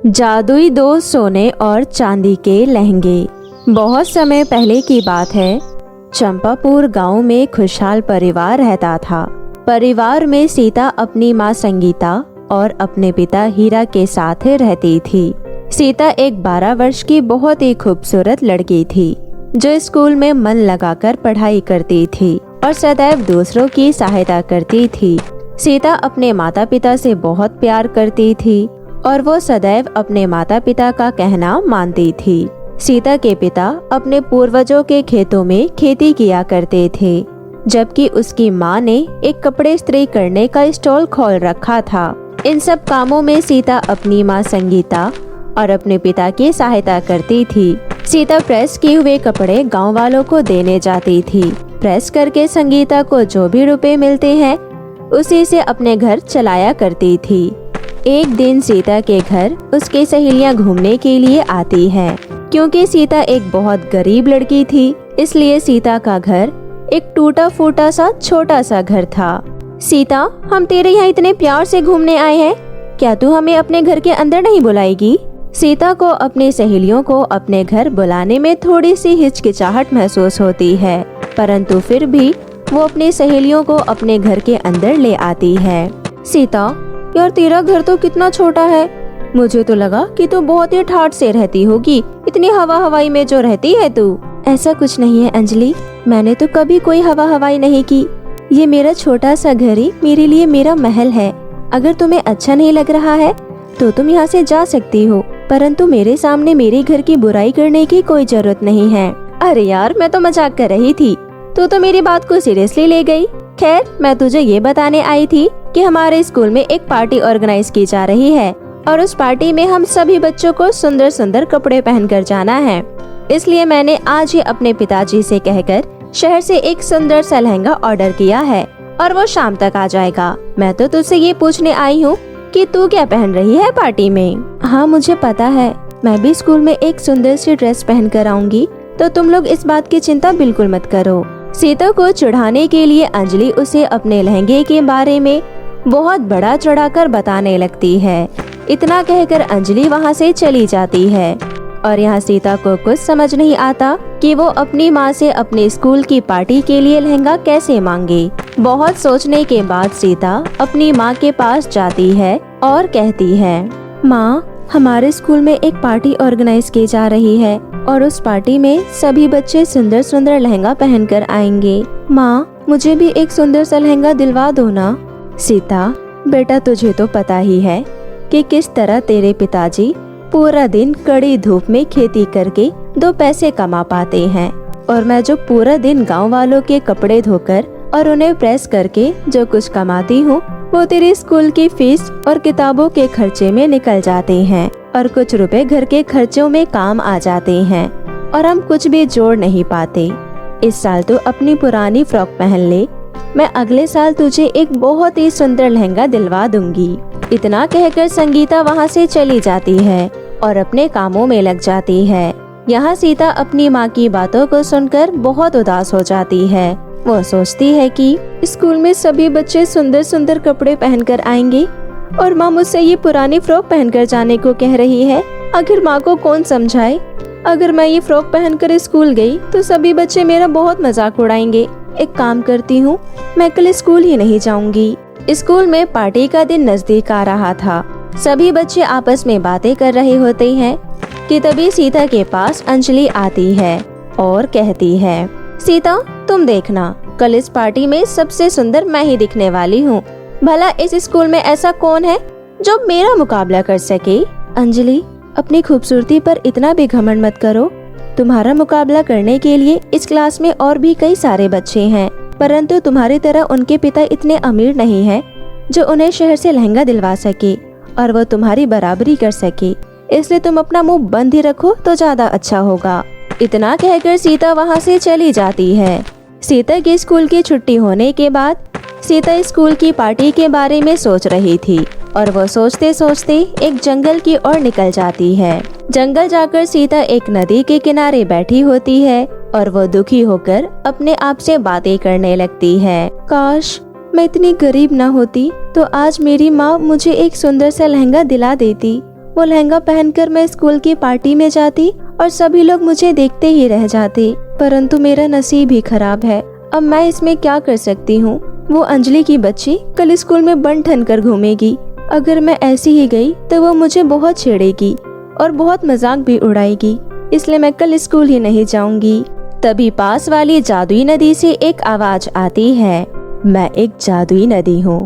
जादुई दो सोने और चांदी के लहंगे। बहुत समय पहले की बात है। चंपापुर गांव में खुशहाल परिवार रहता था। परिवार में सीता अपनी माँ संगीता और अपने पिता हीरा के साथ रहती थी। सीता एक 12 वर्ष की बहुत ही खूबसूरत लड़की थी जो स्कूल में मन लगाकर पढ़ाई करती थी और सदैव दूसरों की सहायता करती थी। सीता अपने माता पिता से बहुत प्यार करती थी और वो सदैव अपने माता पिता का कहना मानती थी। सीता के पिता अपने पूर्वजों के खेतों में खेती किया करते थे, जबकि उसकी माँ ने एक कपड़े इस्त्री करने का स्टॉल खोल रखा था। इन सब कामों में सीता अपनी माँ संगीता और अपने पिता की सहायता करती थी। सीता प्रेस किए हुए कपड़े गांव वालों को देने जाती थी। प्रेस करके संगीता को जो भी रुपए मिलते हैं उसी से अपने घर चलाया करती थी। एक दिन सीता के घर उसकी सहेलियां घूमने के लिए आती है। क्योंकि सीता एक बहुत गरीब लड़की थी, इसलिए सीता का घर एक टूटा फूटा सा छोटा सा घर था। सीता, हम तेरे यहाँ इतने प्यार से घूमने आए हैं, क्या तू हमें अपने घर के अंदर नहीं बुलाएगी? सीता को अपनी सहेलियों को अपने घर बुलाने में थोड़ी सी हिचकिचाहट महसूस होती है, परंतु फिर भी वो अपनी सहेलियों को अपने घर के अंदर ले आती है। सीता, यार तेरा घर तो कितना छोटा है। मुझे तो लगा कि तू बहुत ही ठाठ से रहती होगी, इतनी हवा हवाई में जो रहती है तू। ऐसा कुछ नहीं है अंजलि, मैंने तो कभी कोई हवा हवाई नहीं की। ये मेरा छोटा सा घर ही मेरे लिए मेरा महल है। अगर तुम्हें अच्छा नहीं लग रहा है तो तुम यहाँ से जा सकती हो, परंतु मेरे सामने मेरे घर की बुराई करने की कोई जरूरत नहीं है। अरे यार, मैं तो मजाक कर रही थी, तू तो मेरी बात को सीरियसली ले गई। खैर, मैं तुझे ये बताने आई थी कि हमारे स्कूल में एक पार्टी ऑर्गेनाइज की जा रही है और उस पार्टी में हम सभी बच्चों को सुंदर सुंदर कपड़े पहनकर जाना है। इसलिए मैंने आज ही अपने पिताजी से कहकर शहर से एक सुंदर सा लहंगा ऑर्डर किया है और वो शाम तक आ जाएगा। मैं तो तुझसे ये पूछने आई हूँ कि तू क्या पहन रही है पार्टी में? हाँ, मुझे पता है, मैं भी स्कूल में एक सुंदर सी ड्रेस पहन कर आऊंगी, तो तुम लोग इस बात की चिंता बिल्कुल मत करो। सीता को चिढ़ाने के लिए अंजलि उसे अपने लहंगे के बारे में बहुत बड़ा चढ़ाकर बताने लगती है। इतना कहकर अंजलि वहाँ से चली जाती है और यहाँ सीता को कुछ समझ नहीं आता कि वो अपनी माँ से अपने स्कूल की पार्टी के लिए लहंगा कैसे मांगे। बहुत सोचने के बाद सीता अपनी माँ के पास जाती है और कहती है, माँ, हमारे स्कूल में एक पार्टी ऑर्गेनाइज की जा रही है और उस पार्टी में सभी बच्चे सुंदर सुंदर लहंगा पहनकर आएंगे। माँ, मुझे भी एक सुंदर सा लहंगा दिलवा दो ना। सीता, बेटा, तुझे तो पता ही है कि किस तरह तेरे पिताजी पूरा दिन कड़ी धूप में खेती करके 2 पैसे कमा पाते हैं और मैं जो पूरा दिन गांव वालों के कपड़े धोकर और उन्हें प्रेस करके जो कुछ कमाती हूँ वो तेरे स्कूल की फीस और किताबों के खर्चे में निकल जाते हैं और कुछ रुपए घर के खर्चों में काम आ जाते हैं और हम कुछ भी जोड़ नहीं पाते। इस साल तू अपनी पुरानी फ्रॉक पहन ले, मैं अगले साल तुझे एक बहुत ही सुंदर लहंगा दिलवा दूंगी। इतना कहकर संगीता वहाँ से चली जाती है और अपने कामों में लग जाती है। यहाँ सीता अपनी माँ की बातों को सुनकर बहुत उदास हो जाती है। वो सोचती है कि स्कूल में सभी बच्चे सुंदर सुंदर कपड़े पहनकर आएंगे और माँ मुझसे ये पुरानी फ्रॉक पहनकर जाने को कह रही है। आखिर माँ को कौन समझाए? अगर मैं ये फ्रॉक पहनकर स्कूल गई तो सभी बच्चे मेरा बहुत मजाक उड़ाएंगे। एक काम करती हूँ, मैं कल स्कूल ही नहीं जाऊंगी। स्कूल में पार्टी का दिन नजदीक आ रहा था। सभी बच्चे आपस में बातें कर रहे होते हैं कि तभी सीता के पास अंजलि आती है और कहती है, सीता, तुम देखना, कल इस पार्टी में सबसे सुंदर मैं ही दिखने वाली हूँ। भला इस स्कूल में ऐसा कौन है जो मेरा मुकाबला कर सके? अंजलि, अपनी खूबसूरती पर इतना भी घमंड मत करो। तुम्हारा मुकाबला करने के लिए इस क्लास में और भी कई सारे बच्चे हैं, परंतु तुम्हारी तरह उनके पिता इतने अमीर नहीं हैं जो उन्हें शहर से लहंगा दिलवा सके और वो तुम्हारी बराबरी कर सके। इसलिए तुम अपना मुंह बंद ही रखो तो ज्यादा अच्छा होगा। इतना कहकर सीता वहाँ से चली जाती है। सीता की स्कूल की छुट्टी होने के बाद सीता स्कूल की पार्टी के बारे में सोच रही थी और वो सोचते सोचते एक जंगल की ओर निकल जाती है। जंगल जाकर सीता एक नदी के किनारे बैठी होती है और वो दुखी होकर अपने आप से बातें करने लगती है। काश मैं इतनी गरीब ना होती तो आज मेरी माँ मुझे एक सुंदर सा लहंगा दिला देती वो लहंगा पहनकर मैं स्कूल की पार्टी में जाती और सभी लोग मुझे देखते ही रह जाते। परंतु मेरा नसीब ही खराब है। अब मैं इसमें क्या कर सकती हूँ। वो अंजलि की बच्ची कल स्कूल में बन ठन कर घूमेगी। अगर मैं ऐसी ही गई तो वो मुझे बहुत छेड़ेगी और बहुत मजाक भी उड़ाएगी। इसलिए मैं कल स्कूल ही नहीं जाऊंगी। तभी पास वाली जादुई नदी से एक आवाज आती है, मैं एक जादुई नदी हूँ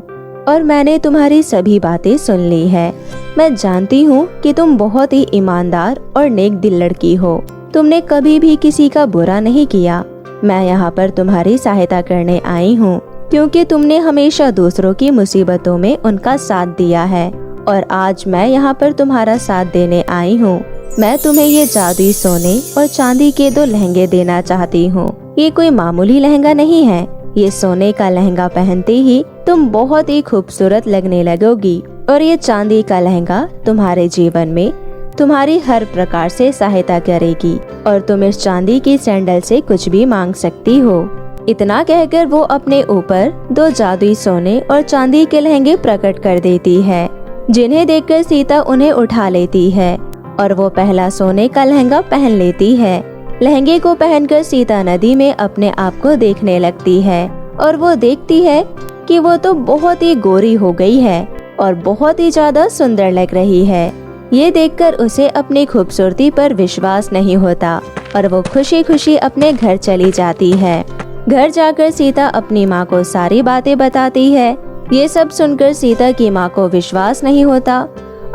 और मैंने तुम्हारी सभी बातें सुन ली है। मैं जानती हूँ कि तुम बहुत ही ईमानदार और नेक दिल लड़की हो। तुमने कभी भी किसी का बुरा नहीं किया। मैं यहाँ पर तुम्हारी सहायता करने आई हूँ क्योंकि तुमने हमेशा दूसरों की मुसीबतों में उनका साथ दिया है और आज मैं यहाँ पर तुम्हारा साथ देने आई हूँ। मैं तुम्हें ये जादुई सोने और चांदी के 2 लहंगे देना चाहती हूँ। ये कोई मामूली लहंगा नहीं है। ये सोने का लहंगा पहनते ही तुम बहुत ही खूबसूरत लगने लगोगी और ये चांदी का लहंगा तुम्हारे जीवन में तुम्हारी हर प्रकार से सहायता करेगी और तुम इस चांदी की सैंडल से कुछ भी मांग सकती हो। इतना कहकर वो अपने ऊपर 2 जादुई सोने और चांदी के लहंगे प्रकट कर देती है, जिन्हें देखकर सीता उन्हें उठा लेती है और वो पहला सोने का लहंगा पहन लेती है। लहंगे को पहनकर सीता नदी में अपने आप को देखने लगती है और वो देखती है कि वो तो बहुत ही गोरी हो गई है और बहुत ही ज्यादा सुंदर लग रही है। ये देखकर उसे अपनी खूबसूरती पर विश्वास नहीं होता और वो खुशी खुशी अपने घर चली जाती है। घर जाकर सीता अपनी माँ को सारी बातें बताती है। ये सब सुनकर सीता की माँ को विश्वास नहीं होता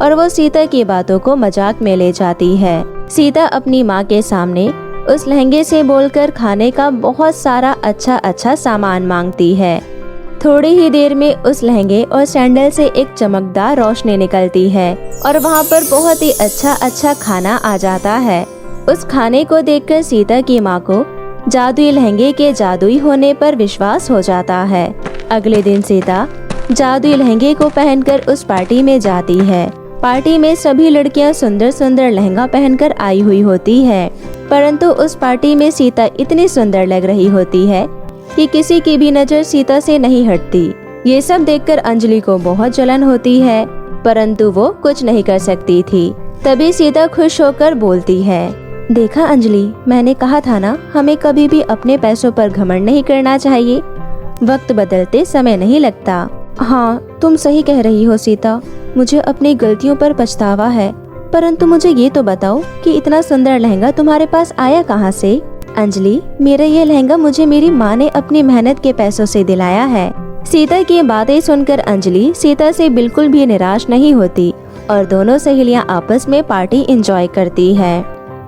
और वो सीता की बातों को मजाक में ले जाती है। सीता अपनी माँ के सामने उस लहंगे से बोलकर खाने का बहुत सारा अच्छा सामान मांगती है। थोड़ी ही देर में उस लहंगे और सैंडल से एक चमकदार रोशनी निकलती है और वहाँ पर बहुत ही अच्छा खाना आ जाता है। उस खाने को देखकर सीता की माँ को जादुई लहंगे के जादुई होने पर विश्वास हो जाता है। अगले दिन सीता जादुई लहंगे को पहनकर उस पार्टी में जाती है। पार्टी में सभी लड़कियां सुंदर सुंदर लहंगा पहनकर आई हुई होती है, परंतु उस पार्टी में सीता इतनी सुंदर लग रही होती है कि किसी की भी नजर सीता से नहीं हटती। ये सब देखकर अंजलि को बहुत जलन होती है, परंतु वो कुछ नहीं कर सकती थी। तभी सीता खुश होकर बोलती है, देखा अंजलि, मैंने कहा था ना, हमें कभी भी अपने पैसों पर घमंड नहीं करना चाहिए। वक्त बदलते समय नहीं लगता। हाँ, तुम सही कह रही हो सीता, मुझे अपनी गलतियों पर पछतावा है। परंतु मुझे ये तो बताओ कि इतना सुंदर लहंगा तुम्हारे पास आया कहाँ से? अंजलि, मेरा ये लहंगा मुझे मेरी माँ ने अपनी मेहनत के पैसों से दिलाया है। सीता की बातें सुनकर अंजलि सीता से बिल्कुल भी निराश नहीं होती और दोनों सहेलियां आपस में पार्टी एंजॉय करती है।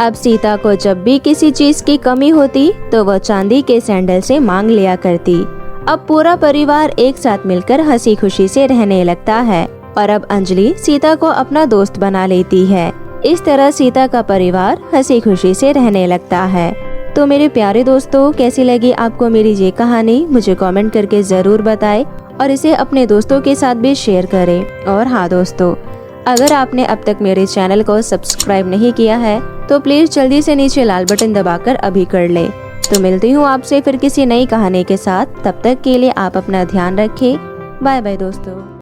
अब सीता को जब भी किसी चीज की कमी होती तो वह चांदी के सैंडल से मांग लिया करती। अब पूरा परिवार एक साथ मिलकर हंसी खुशी से रहने लगता है और अब अंजलि सीता को अपना दोस्त बना लेती है। इस तरह सीता का परिवार हंसी खुशी से रहने लगता है। तो मेरे प्यारे दोस्तों, कैसी लगी आपको मेरी ये कहानी? मुझे कमेंट करके जरूर बताएं और इसे अपने दोस्तों के साथ भी शेयर करें। और हाँ दोस्तों, अगर आपने अब तक मेरे चैनल को सब्सक्राइब नहीं किया है तो प्लीज जल्दी से नीचे लाल बटन दबाकर अभी कर ले। तो मिलती हूँ आपसे फिर किसी नई कहानी के साथ। तब तक के लिए आप अपना ध्यान रखें। बाय बाय दोस्तों।